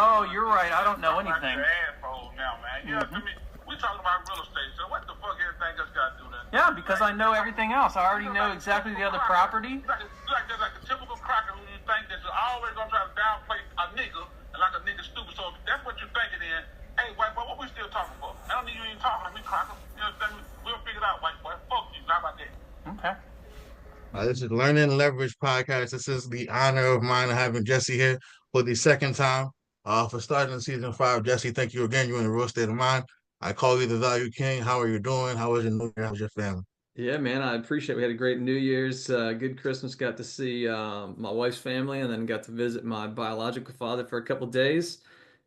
Oh, you're right. I don't know anything. Asshole now, man. You know what I mean? We talking about real estate, so what the fuck everything just got to do that? Yeah, because I know everything else. I already know exactly the other property. Like a typical cracker who you think that you're always gonna try to downplay a nigga and like a nigga stupid. So if that's what you're thinking in. Hey, white boy, what we still talking for? I don't need you even talking like me, cracker. You know what I'm saying? We'll figure it out, white boy. Fuck you. How about that? Okay. This is Learning and Leverage podcast. This is the honor of mine having Jesse here for the second time. For starting season 5, Jesse, thank you again. You're in a real state of mind. I call you the Value King. How are you doing? How was your New Year? How was your family? Yeah, man, I appreciate it. We had a great New Year's, good Christmas. Got to see my wife's family, and then got to visit my biological father for a couple days.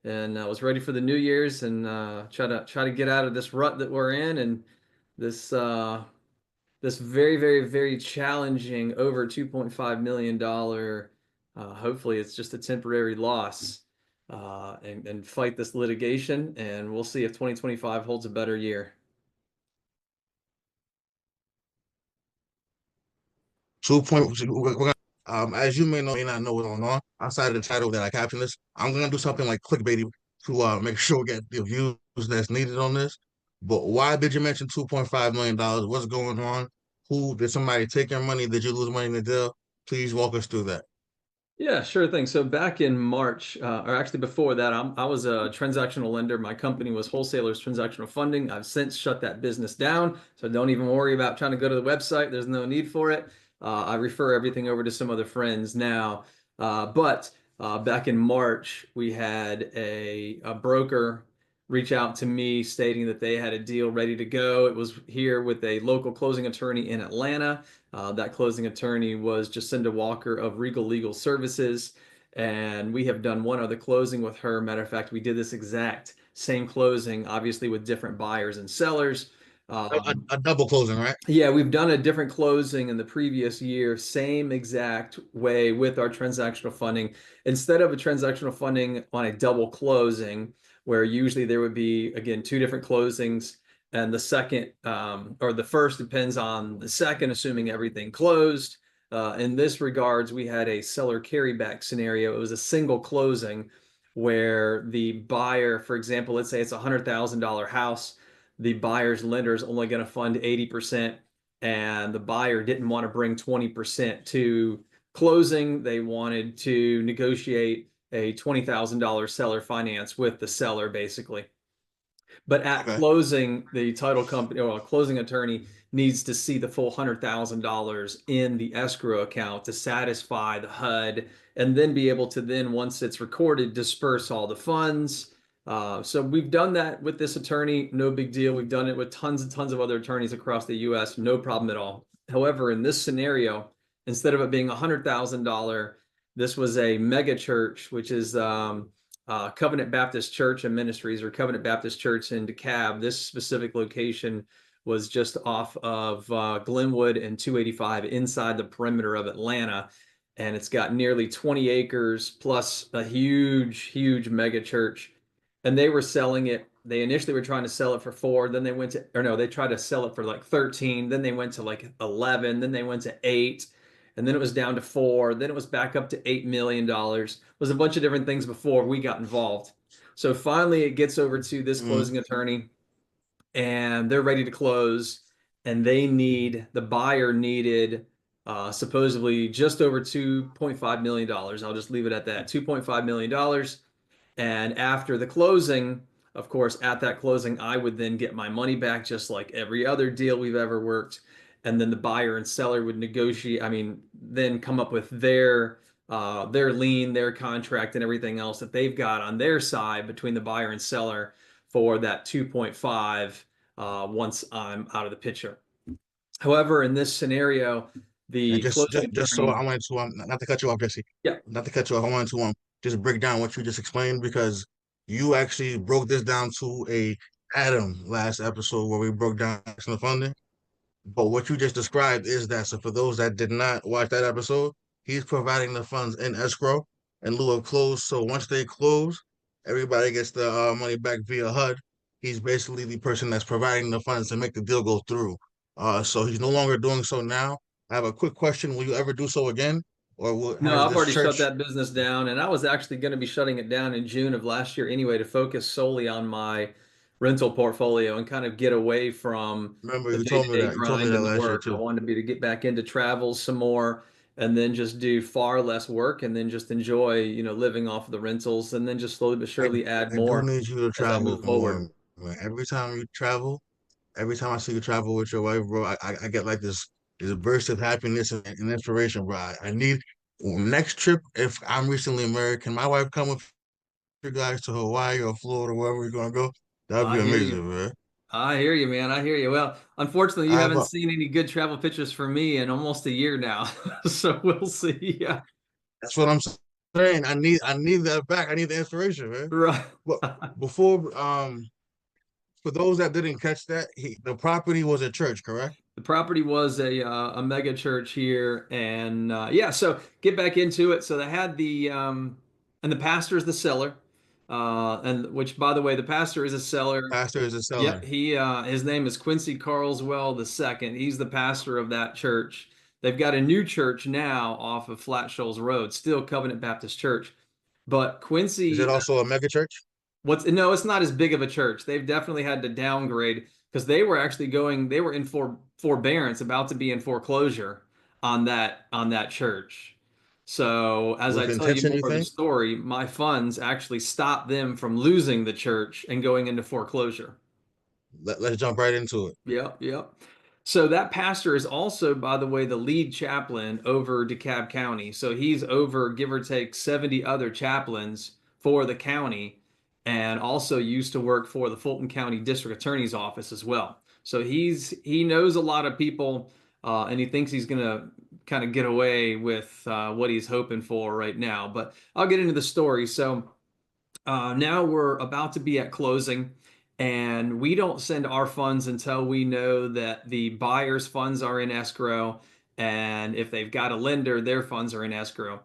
And I was ready for the New Year's and try to get out of this rut that we're in and this this very, very, very challenging over $2.5 million. Hopefully, it's just a temporary loss, and fight this litigation. And we'll see if 2025 holds a better year. 2 point. As you may not know what's going on outside of the title that I captioned this, I'm gonna do something like clickbaity to make sure we get the views that's needed on this. But why did you mention $2.5 million? What's going on? Who did somebody take your money? Did you lose money in the deal? Please walk us through that. Yeah, sure thing. So back in March, or actually before that, I was a transactional lender. My company was Wholesalers Transactional Funding. I've since shut that business down, so don't even worry about trying to go to the website. There's no need for it. I refer everything over to some other friends now. But back in March, we had a broker reach out to me stating that they had a deal ready to go. It was here with a local closing attorney in Atlanta. That closing attorney was Jacinda Walker of Regal Legal Services. And we have done one other closing with her. Matter of fact, we did this exact same closing, obviously with different buyers and sellers. A double closing, right? Yeah, we've done a different closing in the previous year, same exact way with our transactional funding. Instead of a transactional funding on a double closing, where usually there would be, again, 2 different closings, and the second or the first depends on the second, assuming everything closed. In this regards, we had a seller carryback scenario. It was a single closing where the buyer, for example, let's say it's a $100,000 house. The buyer's lender is only going to fund 80%, and the buyer didn't want to bring 20% to closing. They wanted to negotiate a $20,000 seller finance with the seller, basically. But at closing, the title company or closing attorney needs to see the full $100,000 in the escrow account to satisfy the HUD, and then be able to then, once it's recorded, disperse all the funds. So we've done that with this attorney, no big deal. We've done it with tons and tons of other attorneys across the US, no problem at all. However, in this scenario, instead of it being $100,000, this was a mega church, which is Covenant Baptist Church and Ministries, or Covenant Baptist Church in DeKalb. This specific location was just off of Glenwood and 285 inside the perimeter of Atlanta. And it's got nearly 20 acres plus a huge, huge mega church. And they were selling it. They initially were trying to sell it for 4. Then they went to, or no, they tried to sell it for like 13. Then they went to like 11. Then they went to 8. And then it was down to 4. Then it was back up to $8 million. It was a bunch of different things before we got involved. So finally it gets over to this closing attorney, and they're ready to close. And the buyer needed supposedly just over $2.5 million. I'll just leave it at that, $2.5 million. And after the closing, of course, at that closing, I would then get my money back, just like every other deal we've ever worked. And then the buyer and seller would negotiate, then come up with their lien, their contract, and everything else that they've got on their side between the buyer and seller for that 2.5 once I'm out of the picture. However, in this scenario, just so I wanted to not to cut you off, Jesse. Yeah. Not to cut you off. I wanted to just break down what you just explained, because you actually broke this down to a atom last episode where we broke down the funding. But what you just described is that, so for those that did not watch that episode, he's providing the funds in escrow in lieu of close. So once they close, everybody gets the money back via HUD. He's basically the person that's providing the funds to make the deal go through. So he's no longer doing so now. I have a quick question. Will you ever do so again? No, has I've this already shut church? that business down, and I was actually going to be shutting it down in June of last year anyway to focus solely on my rental portfolio and kind of get away from Remember, the you told me day-to-day that. You told me grind that and the last year work. I too. wanted to be to get back into travels some more and then just do far less work and then just enjoy, living off of the rentals and then just slowly but I surely add I do more need you to as I travel move forward. more, man. Every time you travel, every time I see you travel with your wife, bro, I get like this burst of happiness and inspiration, bro. I need next trip. If I'm recently married, can my wife come with you guys to Hawaii or Florida, wherever we're gonna go? That'd be I hear you. amazing, man. I hear you, man. I hear you. Well, unfortunately, you I have haven't a, seen any good travel pictures from me in almost a year now. So we'll see. Yeah. that's what I'm saying. I need that back. I need the inspiration, man. Right. But before, for those that didn't catch that, the property was a church, correct? The property was a mega church here, and yeah. So get back into it. So they had and the pastor is the seller, and which, by the way, the pastor is a seller. Pastor is a Yep, seller. his name is Quincy Carlswell II. He's the pastor of that church. They've got a new church now off of Flat Shoals Road, still Covenant Baptist Church, but Is it Quincy. also a mega church? No, it's not as big of a church. They've definitely had to downgrade because they were in forbearance, about to be in foreclosure on that church. So as I With tell you intention, you more of the think? story, my funds actually stopped them from losing the church and going into foreclosure. Let's jump right into it. Yep, yep. So that pastor is also, by the way, the lead chaplain over DeKalb County. So he's over, give or take, 70 other chaplains for the county, and also used to work for the Fulton County District Attorney's Office as well. So he knows a lot of people, and he thinks he's gonna kind of get away with what he's hoping for right now. But I'll get into the story. So now we're about to be at closing, and we don't send our funds until we know that the buyer's funds are in escrow, and if they've got a lender, their funds are in escrow.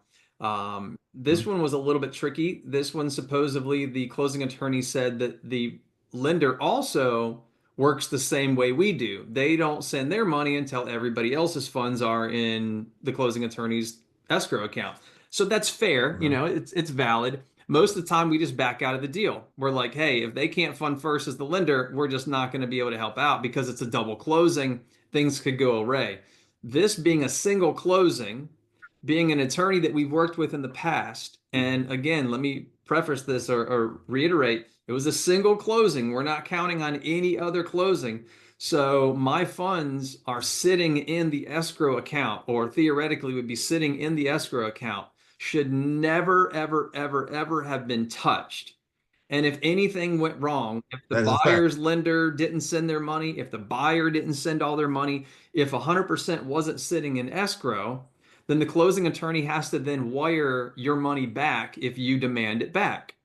This one was a little bit tricky. This one, supposedly, the closing attorney said that the lender also works the same way we do. They don't send their money until everybody else's funds are in the closing attorney's escrow account. So that's fair, Okay. it's valid. Most of the time we just back out of the deal. We're like, hey, if they can't fund first as the lender, we're just not going to be able to help out because it's a double closing. Things could go awry. This being a single closing, being an attorney that we've worked with in the past, and again, let me preface this or reiterate, it was a single closing. We're not counting on any other closing. So my funds are sitting in the escrow account, or theoretically would be sitting in the escrow account, should never, ever, ever, ever have been touched. And if anything went wrong, if the That is a fact. buyer's lender didn't send their money, if the buyer didn't send all their money, if 100% wasn't sitting in escrow, then the closing attorney has to then wire your money back if you demand it back.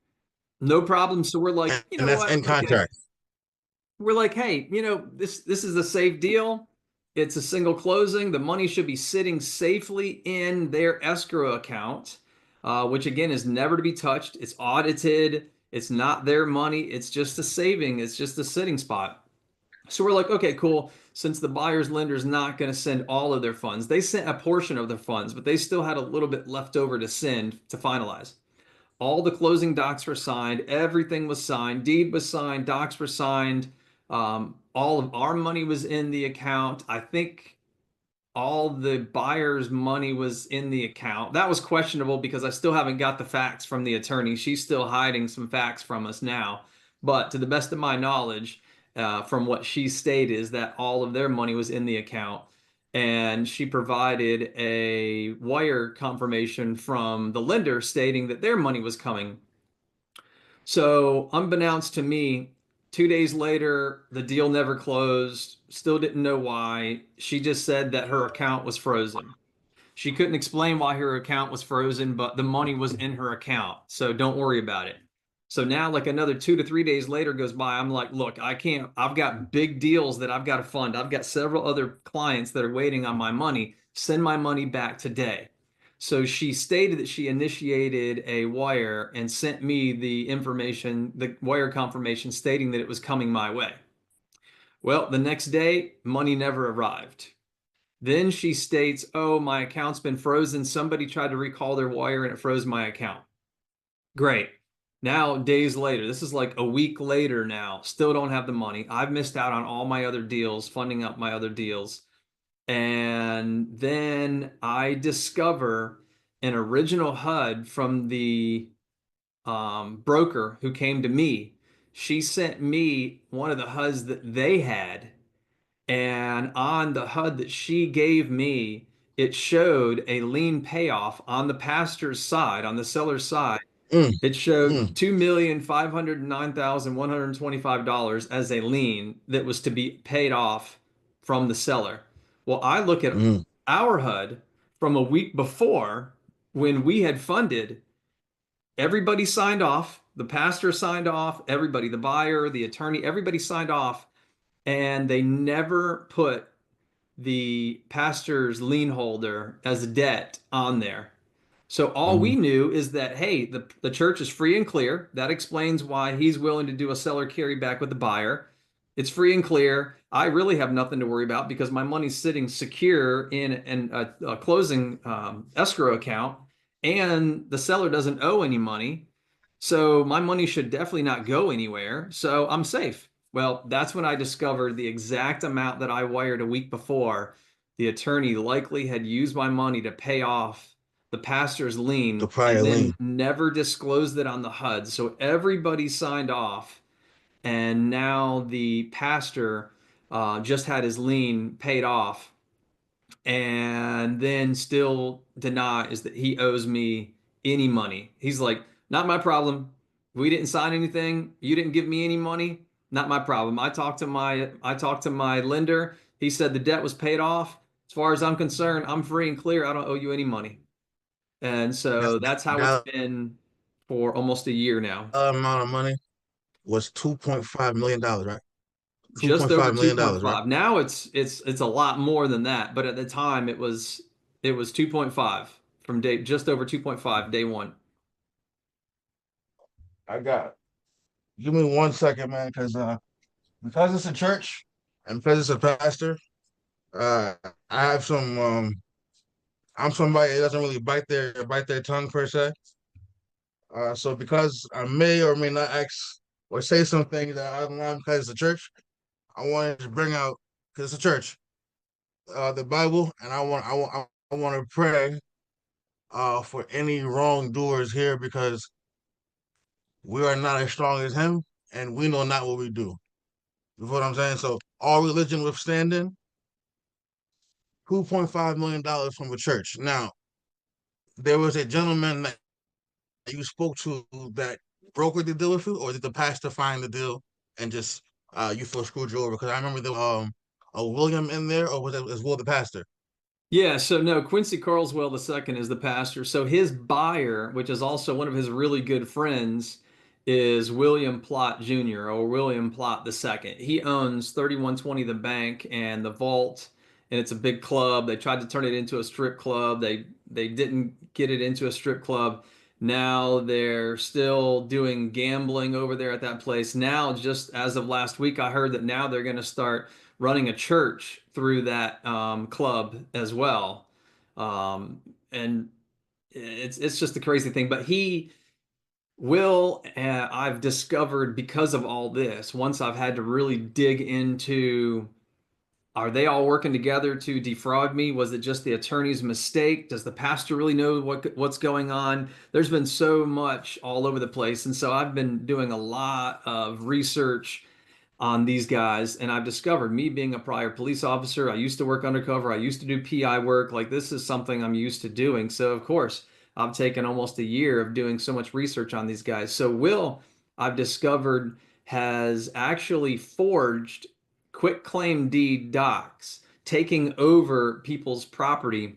No problem. So we're like, you And know that's what? in Okay, contract. we're like, hey, this is a safe deal. It's a single closing. The money should be sitting safely in their escrow account, which again is never to be touched. It's audited. It's not their money. It's just a saving. It's just a sitting spot. So we're like, okay, cool. Since the buyer's lender is not going to send all of their funds, they sent a portion of their funds, but they still had a little bit left over to send to finalize. All the closing docs were signed. Everything was signed. Deed was signed. Docs were signed. All of our money was in the account. I think all the buyer's money was in the account. That was questionable because I still haven't got the facts from the attorney. She's still hiding some facts from us now. But to the best of my knowledge, from what she stated, is that all of their money was in the account. And she provided a wire confirmation from the lender stating that their money was coming. So, unbeknownst to me, 2 days later, the deal never closed. Still didn't know why. She just said that her account was frozen. She couldn't explain why her account was frozen, but the money was in her account. So don't worry about it. So now, like another 2 to 3 days later goes by, I'm like, look, I can't, I've got big deals that I've got to fund. I've got several other clients that are waiting on my money. Send my money back today. So she stated that she initiated a wire and sent me the information, the wire confirmation stating that it was coming my way. Well, the next day, money never arrived. Then she states, oh, my account's been frozen. Somebody tried to recall their wire and it froze my account. Great. Now, days later, this is like a week later now, still don't have the money. I've missed out on all my other deals, funding up my other deals. And then I discover an original HUD from the broker who came to me. She sent me one of the HUDs that they had. And on the HUD that she gave me, it showed a lien payoff on the pastor's side, on the seller's side. Mm, It showed mm, $2,509,125 as a lien that was to be paid off from the seller. Well, I look at mm, our HUD from a week before when we had funded, everybody signed off, the pastor signed off, everybody, the buyer, the attorney, everybody signed off, and they never put the pastor's lien holder as a debt on there. So all we mm. knew is that, hey, the church is free and clear. That explains why he's willing to do a seller carryback with the buyer. It's free and clear. I really have nothing to worry about because my money's sitting secure in a closing escrow account, and the seller doesn't owe any money. So my money should definitely not go anywhere. So I'm safe. Well, that's when I discovered the exact amount that I wired a week before. The attorney likely had used my money to pay off the pastor's The lien and prior then lien. never disclosed it on the HUD. So everybody signed off, and now the pastor just had his lien paid off, and then still denies that he owes me any money. He's like, not my problem. We didn't sign anything. You didn't give me any money. Not my problem. I talked to my lender. He said the debt was paid off. As far as I'm concerned, I'm free and clear. I don't owe you any money. And That, so that's how it's that been for almost a year now. amount of money was $2.5 million, right? Two Just point over five million dollars, right? 2.5. Now it's a lot more than that, but at the time it was 2.5 from day just over 2.5 day one. I got it. Give me 1 second, man, because it's a church and because it's a pastor, uh, I have some I'm somebody that doesn't really bite their tongue per se. So because I may or may not ask or say some things that I don't want because it's a church, I wanted to bring out because it's a church, the Bible, and I want to pray for any wrongdoers here because we are not as strong as him, and we know not what we do. You know what I'm saying? So all religion withstanding, $2.5 million from a church. Now, there was a gentleman that you spoke to that brokered the deal with you, or did the pastor find the deal and just you feel screwed you over? Because I remember there a William in there, or was it as well the pastor? Yeah, so no, Quincy Carlswell II is the pastor. So his buyer, which is also one of his really good friends, is William Platt Jr. or William Platt II. He owns 3120 The Bank and the Vault, and it's a big club. They tried to turn it into a strip club. They didn't get it into a strip club. Now they're still doing gambling over there at that place. Now, just as of last week, I heard that now they're going to start running a church through that club as well. And it's just a crazy thing. But he will, I've discovered because of all this, once I've had to really dig into, are they all working together to defraud me? Was it just the attorney's mistake? Does the pastor really know what's going on? There's been so much all over the place. And so I've been doing a lot of research on these guys, and I've discovered, me being a prior police officer, I used to work undercover, I used to do PI work, like this is something I'm used to doing. So of course I've taken almost a year of doing so much research on these guys. So Will, I've discovered, has actually forged quit claim deed docs, taking over people's property,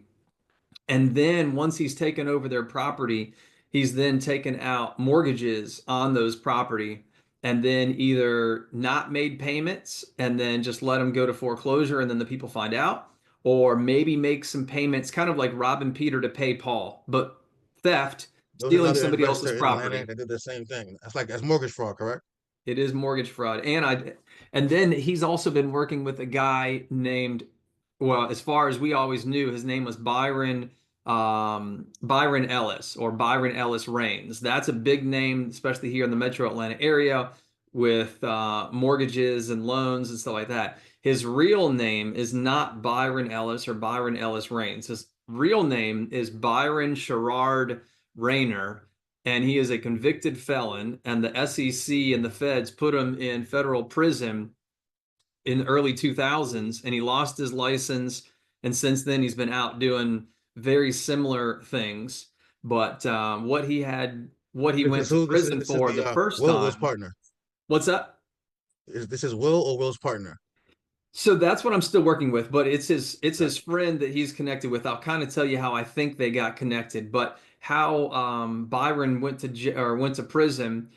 and then once he's taken over their property, he's then taken out mortgages on those property and then either not made payments and then just let them go to foreclosure and then the people find out, or maybe make some payments, kind of like robbing Peter to pay Paul, but theft, There was stealing another somebody else's investor in Atlanta property. that did the same thing. That's mortgage fraud, correct? It is mortgage fraud. And then he's also been working with a guy named well, as far as we always knew, his name was Byron, Byron Ellis, or Byron Ellis Rains. That's a big name, especially here in the Metro Atlanta area, with mortgages and loans and stuff like that. His real name is not Byron Ellis or Byron Ellis Rains. His real name is Byron Sherrod Rayner, and he is a convicted felon. And the SEC and the feds put him in federal prison in the early 2000s, and he lost his license. And since then, he's been out doing very similar things. But what he This went is to who? prison This is for the the first Will's time. partner. What's that? This is Will or Will's partner? So that's what I'm still working with, but it's Okay. his friend that he's connected with. I'll kind of tell you how I think they got connected, but how Byron went to prison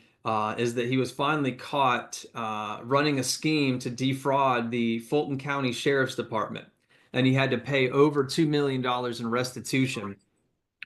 is that he was finally caught running a scheme to defraud the Fulton County Sheriff's Department, and he had to pay over $2 million in restitution.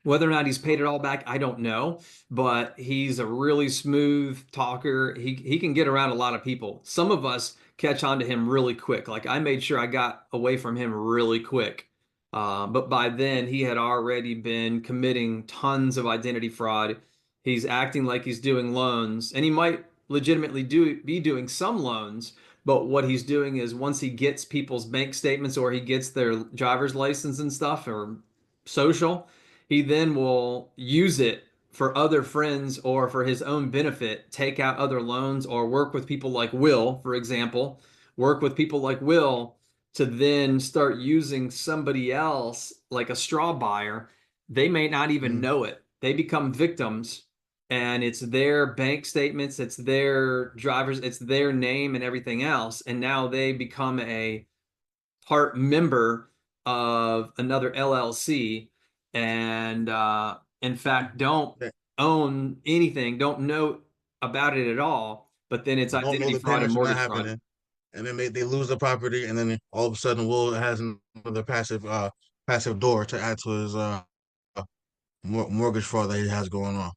Whether or not he's paid it all back, I don't know, but he's a really smooth talker. He can get around a lot of people. Some of us catch on to him really quick. Like I made sure I got away from him really quick. But by then he had already been committing tons of identity fraud. He's acting like he's doing loans, and he might legitimately be doing some loans. But what he's doing is once he gets people's bank statements or he gets their driver's license and stuff or social, he then will use it for other friends or for his own benefit, take out other loans or work with people like Will, for example, work with people like Will to then start using somebody else like a straw buyer. They may not even Mm. know it. They become victims, and it's their bank statements, it's their drivers, it's their name and everything else. And now they become a part member of another LLC, and in fact don't Yeah. own anything, don't know about it at all, but then it's Don't know identity the fraud and payments are not mortgage fraud. happening, and then they lose the property, and then all of a sudden Will has another passive door to add to his mortgage fraud that he has going on.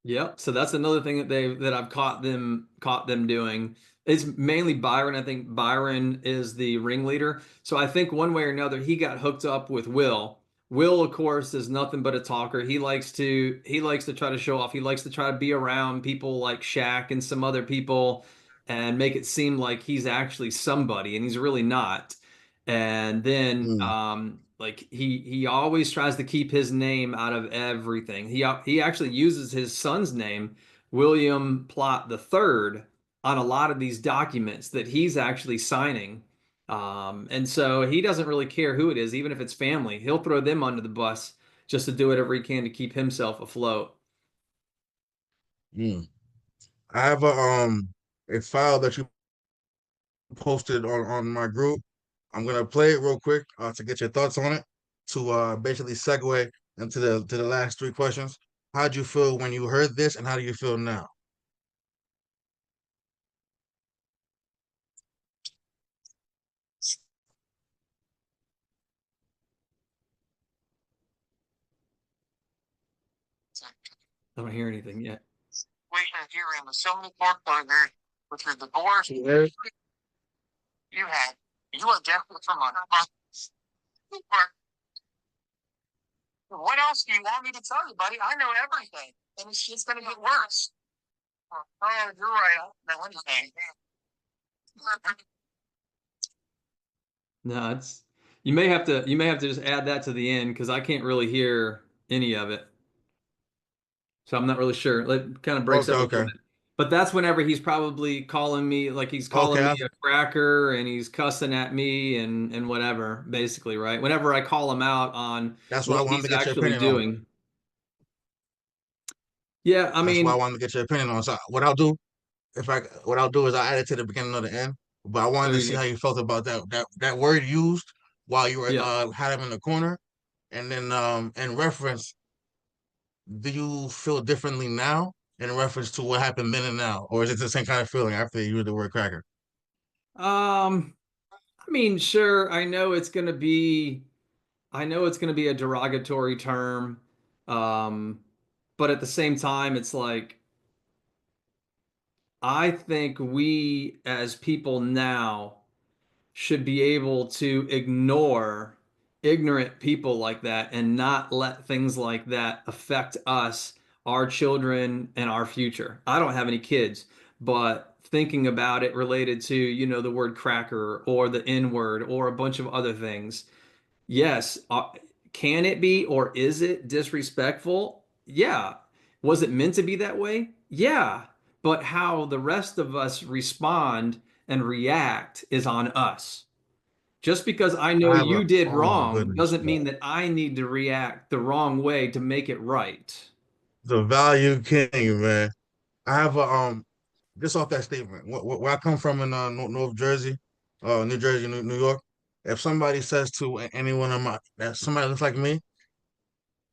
Yep. So that's another thing that I've caught them doing. It's mainly Byron. I think Byron is the ringleader. So I think one way or another he got hooked up with Will. Will, of course, is nothing but a talker. He likes to try to show off. He likes to try to be around people like Shaq and some other people and make it seem like he's actually somebody, and he's really not. And then Mm. like he always tries to keep his name out of everything. He actually uses his son's name, William Platt III, on a lot of these documents that he's actually signing. And so he doesn't really care who it is, even if it's family. He'll throw them under the bus just to do whatever he can to keep himself afloat. Mm. I have a file that you posted on my group. I'm gonna play it real quick to get your thoughts on it to basically segue into the last three questions. How'd you feel when you heard this, and how do you feel now? I don't hear anything yet. Situation here in the civil foreclosure with your divorce Yeah. you had. You are desperate for money. What else do you want me to tell you, buddy? I know everything. And it's going to get worse. Oh, you're right. I don't know anything. No, it's you may have to just add that to the end because I can't really hear any of it. So I'm not really sure. It kind of breaks Okay, up a little okay, bit. But that's whenever he's probably calling me, like he's calling okay. me a cracker and he's cussing at me and whatever, basically, right? Whenever I call him out on That's what I what wanted to he's get your actually opinion on. doing. Yeah, I That's why I mean, wanted to get your opinion on. So what I'll do is I'll add it to the beginning or the end. But I wanted there to you see go. how you felt about that word used while you were Yeah. had him in the corner, and then in reference, do you feel differently now in reference to what happened then and now, or is it the same kind of feeling after you used the word cracker? I mean, sure, I know it's gonna be a derogatory term. Um, but at the same time, it's like I think we as people now should be able to ignore ignorant people like that and not let things like that affect us, our children, and our future. I don't have any kids, but thinking about it related to, the word cracker or the N word or a bunch of other things, yes, can it be or is it disrespectful? Yeah. Was it meant to be that way? Yeah. But how the rest of us respond and react is on us. Just because I know I have a you did oh my wrong goodness. doesn't mean that I need to react the wrong way to make it right. The value king, man. I have a just off that statement. Where I come from in North Jersey, New Jersey, New York. If somebody says to anyone of my that somebody looks like me,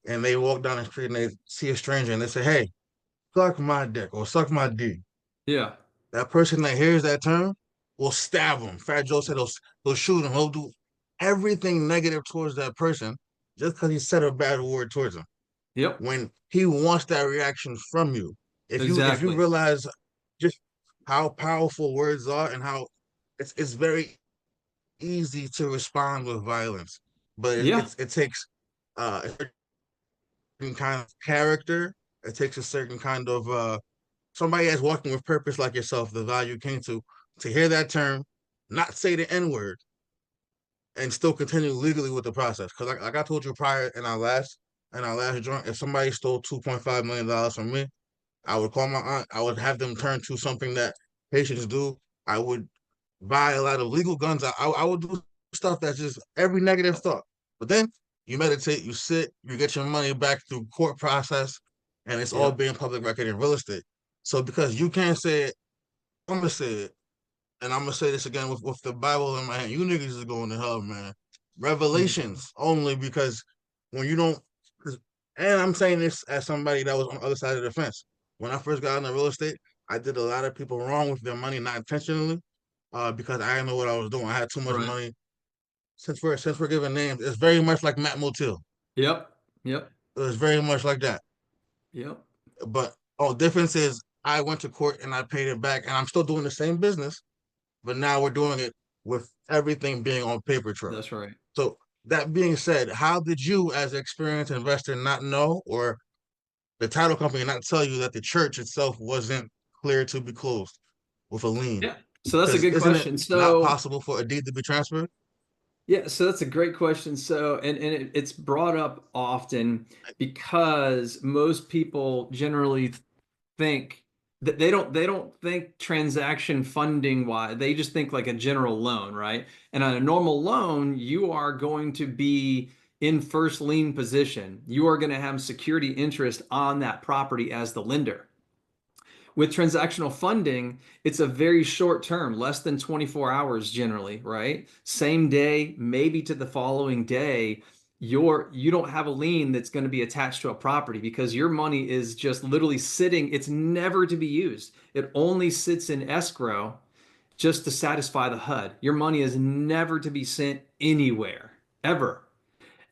and they walk down the street and they see a stranger and they say, "Hey, suck my dick" or "suck my D," Yeah. that person that hears that term will stab him. Fat Joe said he'll shoot him. He'll do everything negative towards that person just because he said a bad word towards him. Yep. When he wants that reaction from you, if you Exactly. realize just how powerful words are and how it's very easy to respond with violence, but Yeah. it takes a certain kind of character. It takes a certain kind of somebody that's walking with purpose like yourself, the value came to hear that term, not say the N word, and still continue legally with the process. Because like I told you prior in our last joint, if somebody stole $2.5 million from me, I would call my aunt. I would have them turn to something that patients do. I would buy a lot of legal guns. I would do stuff that's just every negative thought. But then you meditate, you sit, you get your money back through court process, and it's all Yep. being public record in real estate. So because you can't say it, I'm gonna say it, and I'm gonna say this again with the Bible in my hand. You niggas is going to hell, man. Mhm. Revelations only because when you don't, and I'm saying this as somebody that was on the other side of the fence. When I first got into real estate, I did a lot of people wrong with their money, not intentionally, because I didn't know what I was doing. I had too much Right. money. Since we're giving names, it's very much like Matt Motil. Yep. Yep. It was very much like that. Yep. But difference is I went to court and I paid it back, and I'm still doing the same business, but now we're doing it with everything being on paper trail. That's right. So that being said, how did you, as an experienced investor, not know, or the title company not tell you that the church itself wasn't cleared to be closed with a lien? Yeah. So that's a Because good isn't it question. not So possible for a deed to be transferred? yeah, so that's a great question. So, and it's brought up often because most people generally think that they don't think transaction funding wise. They just think like a general loan, right? And on a normal loan, you are going to be in first lien position. You are going to have security interest on that property as the lender. With transactional funding, it's a very short term, less than 24 hours generally, right? Same day, maybe to the following day, you don't have a lien that's going to be attached to a property because your money is just literally sitting, it's never to be used. It only sits in escrow just to satisfy the HUD. Your money is never to be sent anywhere, ever.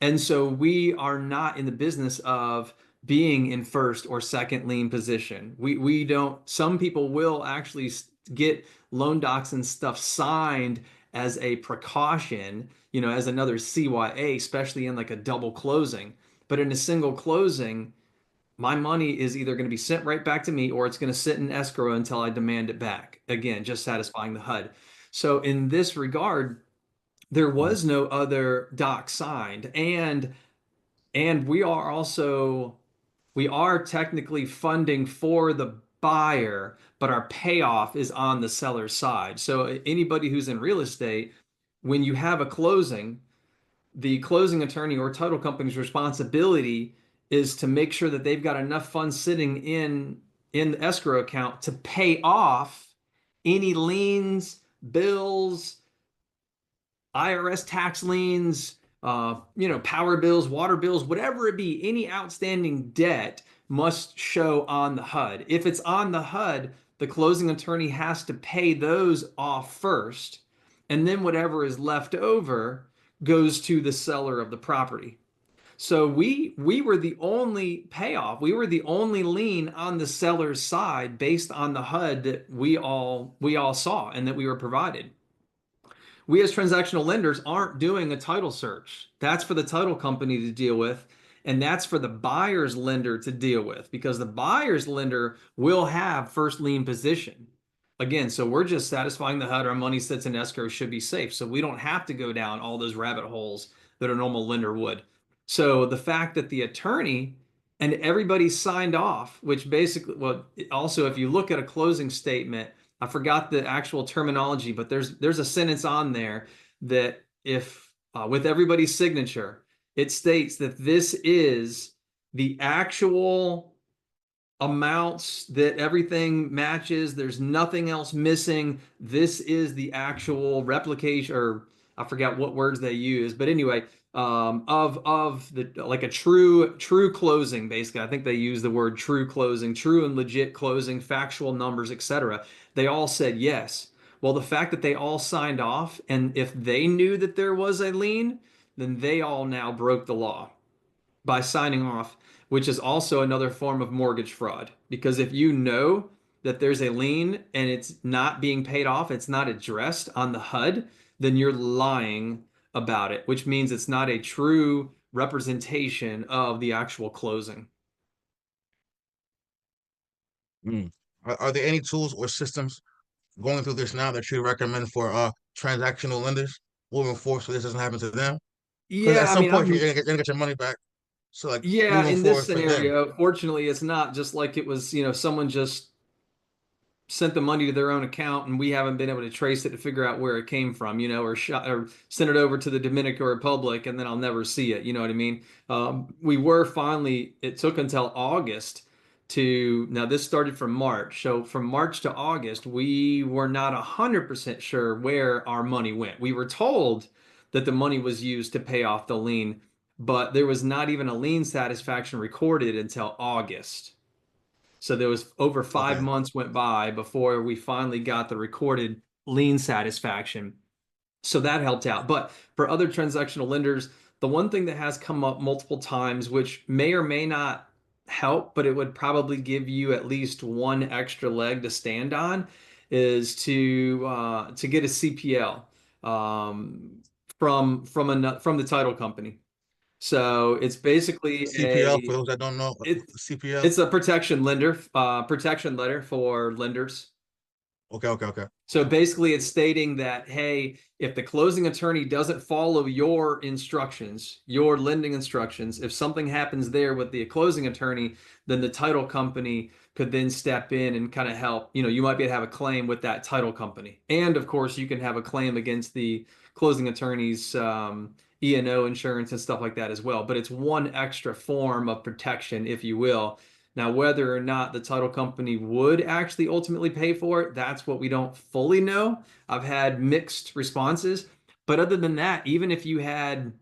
And so we are not in the business of being in first or second lien position. We don't, some people will actually get loan docs and stuff signed as a precaution, as another CYA, especially in like a double closing. But in a single closing, my money is either going to be sent right back to me or it's going to sit in escrow until I demand it back. Again, just satisfying the HUD. So in this regard, there Mhm. was no other doc signed, and we are technically funding for the buyer, but our payoff is on the seller's side. So anybody who's in real estate, when you have a closing, the closing attorney or title company's responsibility is to make sure that they've got enough funds sitting in the escrow account to pay off any liens, bills, IRS tax liens, power bills, water bills, whatever it be, any outstanding debt must show on the HUD. If it's on the HUD, the closing attorney has to pay those off first, and then whatever is left over goes to the seller of the property. So we were the only payoff. We were the only lien on the seller's side based on the HUD that we all saw and that we were provided. we as transactional lenders aren't doing a title search. That's for the title company to deal with. And that's for the buyer's lender to deal with, because the buyer's lender will have first lien position. Again, so we're just satisfying the HUD. Our money sits in escrow, should be safe. So we don't have to go down all those rabbit holes that a normal lender would. So the fact that the attorney and everybody signed off, which basically, well, also, if you look at a closing statement, I forgot the actual terminology, but there's a sentence on there that if with everybody's signature, it states that this is the actual amounts, that everything matches, there's nothing else missing. This is the actual replication, or I forgot what words they use, but anyway, of the, like a true closing. Basically, I think they use the word true closing, true and legit closing, factual numbers, etc. They all said yes. Well, the fact that they all signed off, and if they knew that there was a lien, then they all now broke the law by signing off, which is also another form of mortgage fraud. Because if you know that there's a lien and it's not being paid off, it's not addressed on the HUD, then you're lying about it, which means it's not a true representation of the actual closing. Are there any tools or systems going through this now that you recommend for transactional lenders moving forward so this doesn't happen to them? Because Yeah, at I some mean, point you're gonna get your money back. So like yeah, moving in this forward for them. scenario, fortunately, it's not just like it was, someone just sent the money to their own account and we haven't been able to trace it to figure out where it came from, or send it over to the Dominican Republic and then I'll never see it. You know what I mean? We were finally, it took until August now this started from March. So from March to August, we were not 100% sure where our money went. We were told that the money was used to pay off the lien, but there was not even a lien satisfaction recorded until August. So there was over 5 months went by before we finally got the recorded lien satisfaction. So that helped out. But for other transactional lenders, the one thing that has come up multiple times, which may or may not help, but it would probably give you at least one extra leg to stand on, is to get a CPL from the title company. So it's basically CPL for those that don't know, CPL. it's a protection letter for lenders. Okay. So basically it's stating that, hey, if the closing attorney doesn't follow your instructions, your lending instructions, if something happens there with the closing attorney, then the title company could then step in and kind of help. You might be able to have a claim with that title company. And of course, you can have a claim against the closing attorney's E&O insurance and stuff like that as well. But it's one extra form of protection, if you will. Now, whether or not the title company would actually ultimately pay for it, that's what we don't fully know. I've had mixed responses. But other than that, even if you had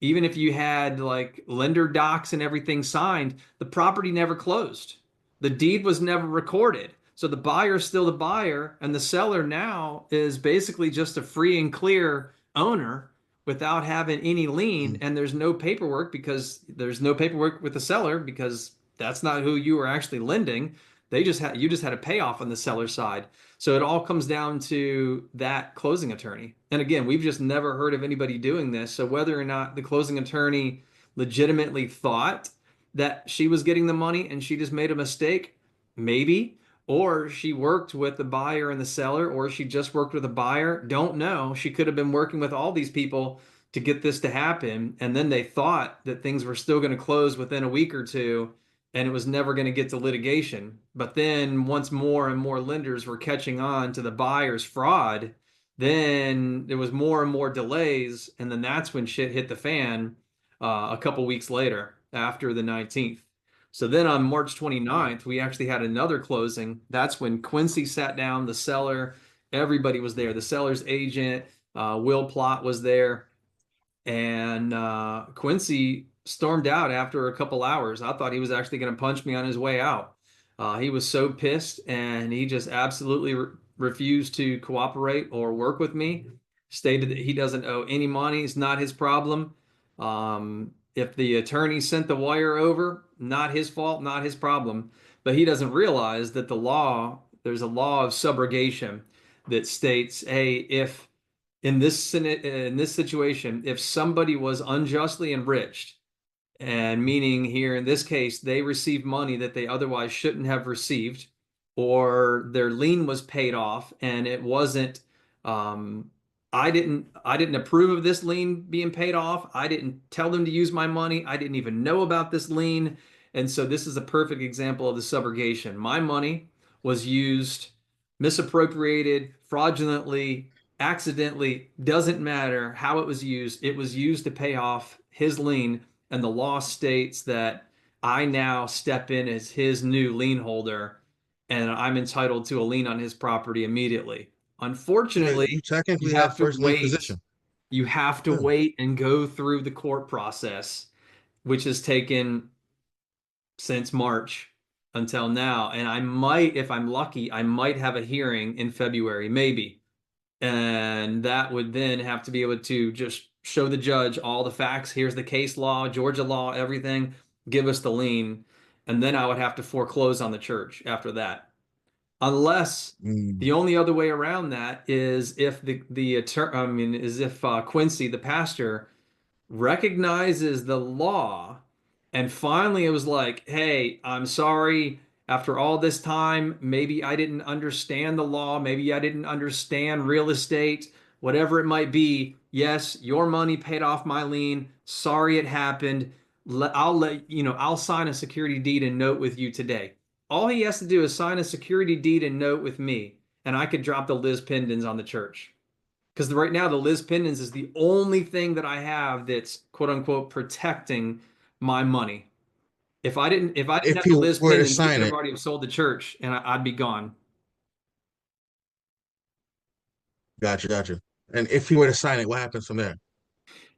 like lender docs and everything signed, the property never closed. The deed was never recorded. So the buyer is still the buyer, and the seller now is basically just a free and clear owner without having any lien. And there's no paperwork with the seller, because that's not who you were actually lending. You just had a payoff on the seller side. So it all comes down to that closing attorney. And again, we've just never heard of anybody doing this. So whether or not the closing attorney legitimately thought that she was getting the money and she just made a mistake, maybe, or she worked with the buyer and the seller, or she just worked with a buyer, don't know. She could have been working with all these people to get this to happen. And then they thought that things were still going to close within a week or two, and it was never going to get to litigation. But then once more and more lenders were catching on to the buyer's fraud, then there was more and more delays. And then that's when shit hit the fan a couple weeks later, after the 19th. So then on March 29th, we actually had another closing. That's when Quincy sat down, the seller, everybody was there. The seller's agent, Will Platt, was there. And Quincy stormed out after a couple hours. I thought he was actually going to punch me on his way out. He was so pissed, and he just absolutely refused to cooperate or work with me. Stated that he doesn't owe any money. It's not his problem. If the attorney sent the wire over, not his fault, not his problem. But he doesn't realize that there's a law of subrogation that states, hey, if in this situation, if somebody was unjustly enriched, and meaning here in this case, they received money that they otherwise shouldn't have received, or their lien was paid off and it wasn't, I didn't approve of this lien being paid off. I didn't tell them to use my money. I didn't even know about this lien. And so this is a perfect example of the subrogation. My money was used, misappropriated, fraudulently, accidentally, doesn't matter how it was used. It was used to pay off his lien, and the law states that I now step in as his new lien holder, and I'm entitled to a lien on his property immediately. Yeah, you Unfortunately, you technically have have to first lien wait. position. You have to Yeah. wait and go through the court process, which has taken since March until now. And I might, if I'm lucky, I might have a hearing in February, maybe. And that would then have to be able to just show the judge all the facts. Here's the case law, Georgia law, everything. Give us the lien. And then I would have to foreclose on the church after that. Unless Mm. the only other way around that is if the attorney, I mean, is if Quincy, the pastor, recognizes the law, and finally it was like, hey, I'm sorry, after all this time, maybe I didn't understand the law, maybe I didn't understand real estate, whatever it might be. Yes, your money paid off my lien. Sorry it happened. I'll let you know, I'll sign a security deed and note with you today. All he has to do is sign a security deed and note with me, and I could drop the Liz Pendens on the church. Because right now the Liz Pendens is the only thing that I have that's quote unquote protecting my money. If I didn't If have the he Liz were to Pendens, he sign could have it, already sold the church and I'd be gone. gotcha, gotcha. And if he were to sign it, what happens from there?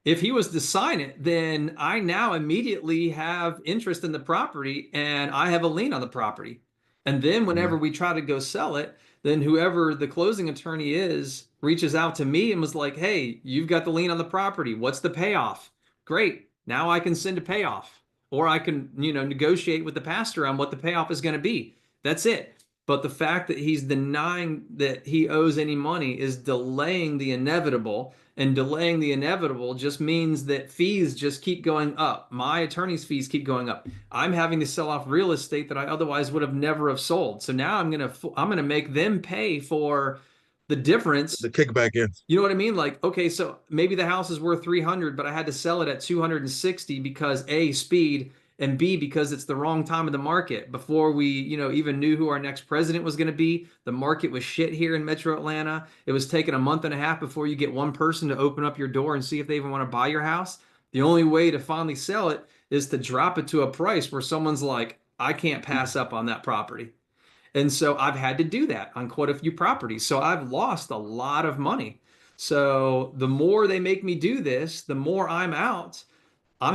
If he was to sign it, then I now immediately have interest in the property and I have a lien on the property. And then whenever Mhm. we try to go sell it, then whoever the closing attorney is reaches out to me and was like, hey, you've got the lien on the property. What's the payoff? Great. Now I can send a payoff. Or I can, negotiate with the pastor on what the payoff is going to be. That's it. But the fact that he's denying that he owes any money is delaying the inevitable, and delaying the inevitable just means that fees just keep going up. My attorney's fees keep going up. I'm having to sell off real estate that I otherwise would have never have sold. So now I'm gonna make them pay for the difference. The kickback is. You know what I mean? Like, okay, so maybe the house is worth 300, but I had to sell it at 260 because A, speed, and B, because it's the wrong time of the market. Before we, even knew who our next president was going to be, the market was shit here in Metro Atlanta. It was taking a month and a half before you get one person to open up your door and see if they even want to buy your house. The only way to finally sell it is to drop it to a price where someone's like, I can't pass up on that property. And so I've had to do that on quite a few properties. So I've lost a lot of money. So the more they make me do this, the more I'm out. I'm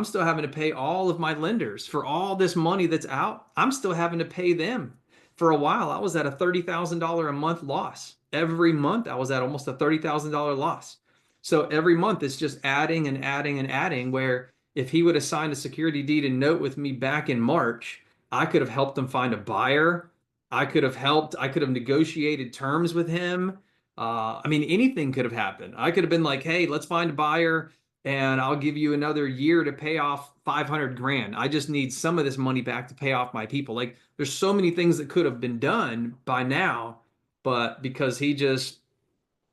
still having to pay all of my lenders for all this money that's out. I'm still having to pay them. For a while, I was at a $30,000 a month loss. Every month, I was at almost a $30,000 loss. So every month, it's just adding and adding and adding. Where if he would have signed a security deed and note with me back in March, I could have helped him find a buyer. I could have negotiated terms with him. I mean, anything could have happened. I could have been like, hey, let's find a buyer and I'll give you another year to pay off 500 grand. I just need some of this money back to pay off my people. Like there's so many things that could have been done by now, but because he just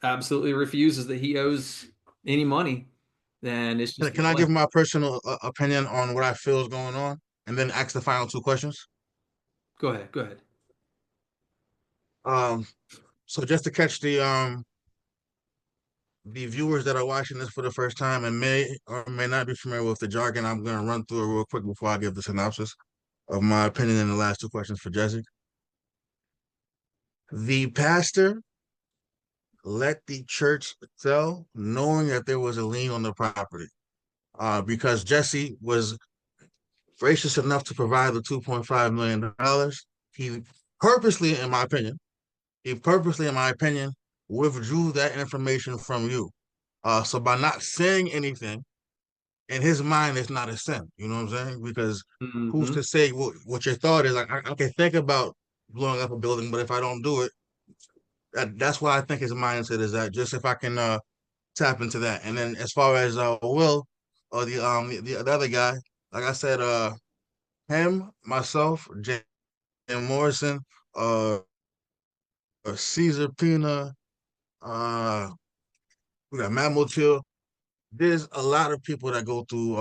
absolutely refuses that he owes any money, then it's just Can I delay. give my personal opinion on what I feel is going on, and then ask the final two questions? Go ahead. Go ahead. Um, so just to catch the viewers that are watching this for the first time and may or may not be familiar with the jargon, I'm going to run through it real quick before I give the synopsis of my opinion in the last two questions for Jesse. The pastor let the church sell, knowing that there was a lien on the property, because Jesse was gracious enough to provide the $2.5 million. He purposely, in my opinion, he purposely, in my opinion, withdrew that information from you. So by not saying anything, in his mind, it's not a sin. You know what I'm saying? Because who's Mm-hmm. to say what your thought is? Like, I can think about blowing up a building, but if I don't do it, that's why I think his mindset is that just if I can tap into that. And then as far as Will or the other guy, like I said, him, myself, Jim Morrison, uh, Caesar Pina, uh, we got Matt Motil. There's a lot of people that go through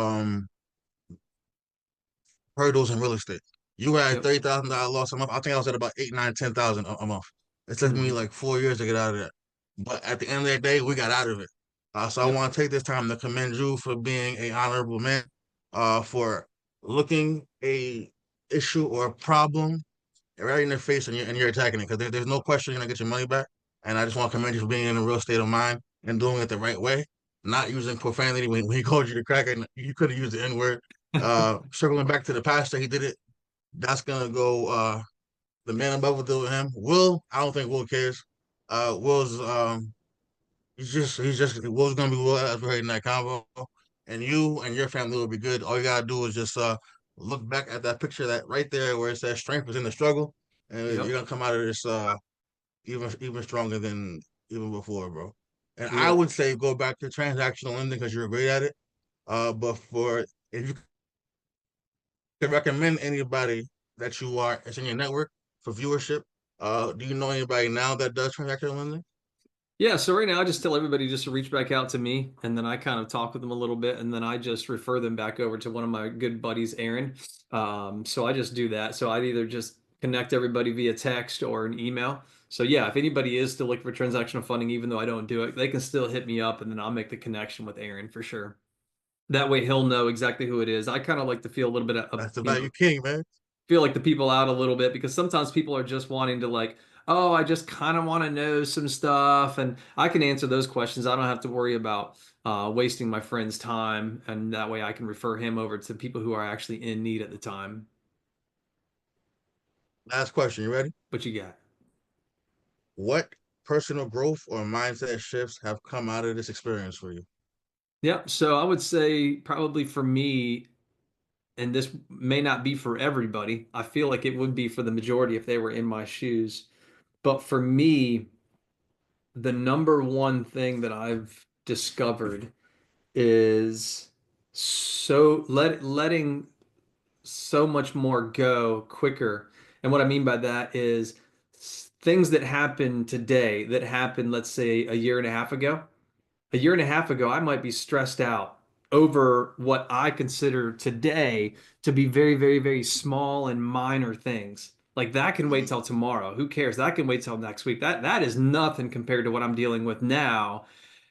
hurdles in real estate. You had Yep. $30,000 loss a month. I think I was at about 8, 9, 10,000 a month. It took me Mhm. like 4 years to get out of that. But at the end of the day, we got out of it. So I Yep. want to take this time to commend you for being a honorable man, for looking a issue or a problem right in the face and you're attacking it because there's no question you're gonna get your money back. And I just want to commend you for being in a real state of mind and doing it the right way, not using profanity when he called you the cracker. You could have used the N word. Circling back to the pastor, he did it. That's gonna go. The man above will deal with him. Will, I don't think Will cares. Will's he's just Will's gonna be Will as we're in that convo, and you and your family will be good. All you gotta do is just look back at that picture that right there where it says strength is in the struggle, and you're Yep. gonna come out of this even stronger than even before, bro. And I Yep. would say go back to transactional lending because you're great at it. But for if you could recommend anybody that you are it's in your network for viewership, do you know anybody now that does transactional lending? Yeah, so right now I just tell everybody just to reach back out to me, and then I kind of talk with them a little bit, and then I just refer them back over to one of my good buddies, Aaron. So I just do that. So I either just connect everybody via text or an email. So yeah, if anybody is still looking for transactional funding, even though I don't do it, they can still hit me up, and then I'll make the connection with Aaron for sure. That way he'll know exactly who it is. I kind of like to feel a little bit of, That's the value king, man. feel like the people out a little bit because sometimes people are just wanting to like, oh, I just kind of want to know some stuff, and I can answer those questions. I don't have to worry about wasting my friend's time, and that way I can refer him over to people who are actually in need at the time. Last question, you ready? What you got? What personal growth or mindset shifts have come out of this experience for you? Yeah, so I would say probably for me, and this may not be for everybody. I feel like it would be for the majority if they were in my shoes. But for me, the number one thing that I've discovered is letting so much more go quicker. And what I mean by that is things that happen today that happened, let's say, a year and a half ago, I might be stressed out over what I consider today to be very, very, very small and minor things. Like that can wait Mm-hmm. till tomorrow. Who cares? That can wait till next week. That is nothing compared to what I'm dealing with now.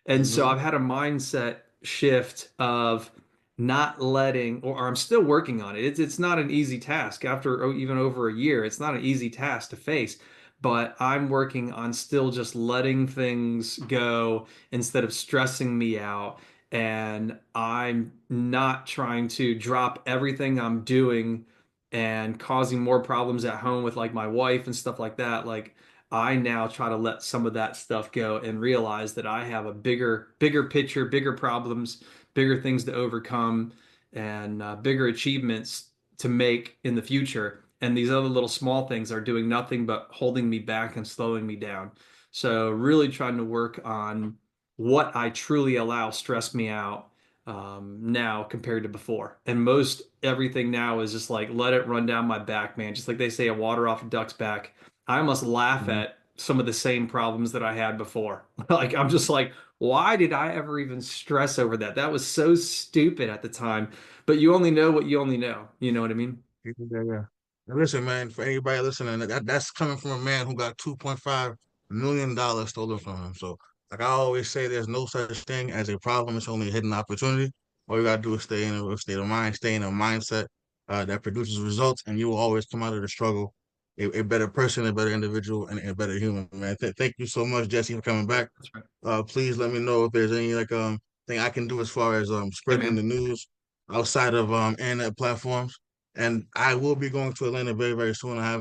And so Mm-hmm. I've had a mindset shift of not letting, or I'm still working on it. It's not an easy task after even over a year. It's not an easy task to face, but I'm working on still just letting things go instead of stressing me out. And I'm not trying to drop everything I'm doing and causing more problems at home with like my wife and stuff like that. Like I now try to let some of that stuff go and realize that I have a bigger picture, bigger problems, bigger things to overcome, and bigger achievements to make in the future. And these other little small things are doing nothing but holding me back and slowing me down. So, really trying to work on what I truly allow stress me out now compared to before. And most everything now is just like, let it run down my back, man. Just like they say, a water off a duck's back. I must laugh Mm-hmm. at some of the same problems that I had before. Like, I'm just like, why did I ever even stress over that? That was so stupid at the time. But you only know what you only know. You know what I mean? Yeah, yeah, yeah. Now listen, man, for anybody listening, that's coming from a man who got $2.5 million stolen from him. So, like I always say, there's no such thing as a problem. It's only a hidden opportunity. All you gotta do is stay in a state of mind, stay in a mindset that produces results, and you will always come out of the struggle a better person, a better individual, and a better human, man. Thank you so much, Jesse, for coming back. That's right. Please let me know if there's any thing I can do as far as Yeah, spreading the man. news outside of internet platforms. And I will be going to Atlanta very, very soon. I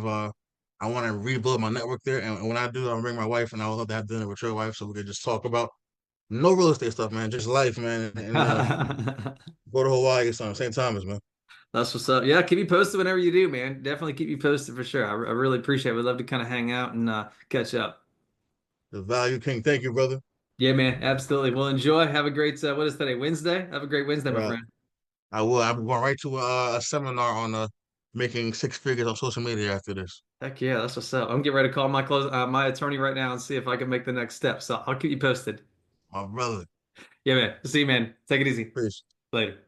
want to rebuild my network there. And when I do, I'll bring my wife and I would love to have dinner with your wife so we can just talk about no real estate stuff, man, just life, man. And go to Hawaii or something, St. Thomas, man. That's what's up. Yeah, keep me posted whenever you do, man. Definitely keep me posted for sure. I really appreciate it. We'd love to kind of hang out and catch up. The Value King. Thank you, brother. Yeah, man, absolutely. Well, enjoy. Have a great, what is today? Wednesday? Have a great Wednesday, my Right. friend. I will. I'm going right to a seminar on making six figures on social media after this. Heck yeah, that's what's up. I'm getting ready to call my attorney right now and see if I can make the next step. So I'll keep you posted. My brother. Yeah, man. See you, man. Take it easy. Peace. Later.